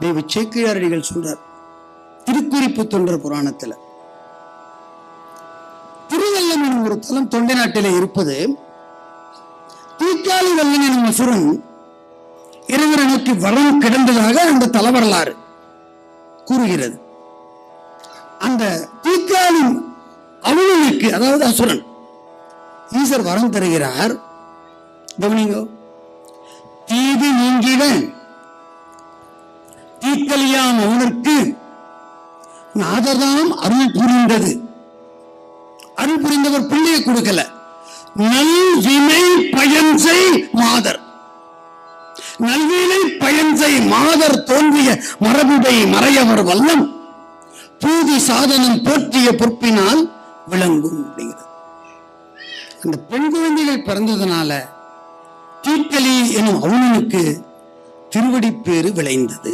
தேவி சேக்கிழாரடிகள் சொல்றார் திருக்குறிப்பு தொண்டர் புராணத்துல. திருவல்லம் எனும் ஒரு தலம் தொண்டை நாட்டிலே இருப்பது. தீக்காளி வல்லன் எனும் அசுரன் இறைவனுக்கு வரம் கிடந்ததாக அந்த தல வரலாறு கூறுகிறது. அந்த தீக்காளி அவனுக்கு, அதாவது அசுரன், ஈசர் வரம் தருகிறார். கவனிங்கோ, தீது நீங்கிட தீக்கலியாம் அவனுக்கு நாததாம் அருள் புரிந்தது. அருள் புரிந்தவர் பிள்ளையை கொடுக்கல. நல்வினை பயன் செய் மாதர், நல்வினை பயன் செய் மாதர் தோன்றிய மரபுடை மறையவர் வல்லம் பூதி சாதனம் போற்றிய பொற்பினால் விளங்கும் அப்படிங்கிறது. அந்த பெண் குழந்தைகள் பிறந்ததுனால தீக்கலி எனும் அவனுக்கு திருவடிப்பேறு விளைந்தது.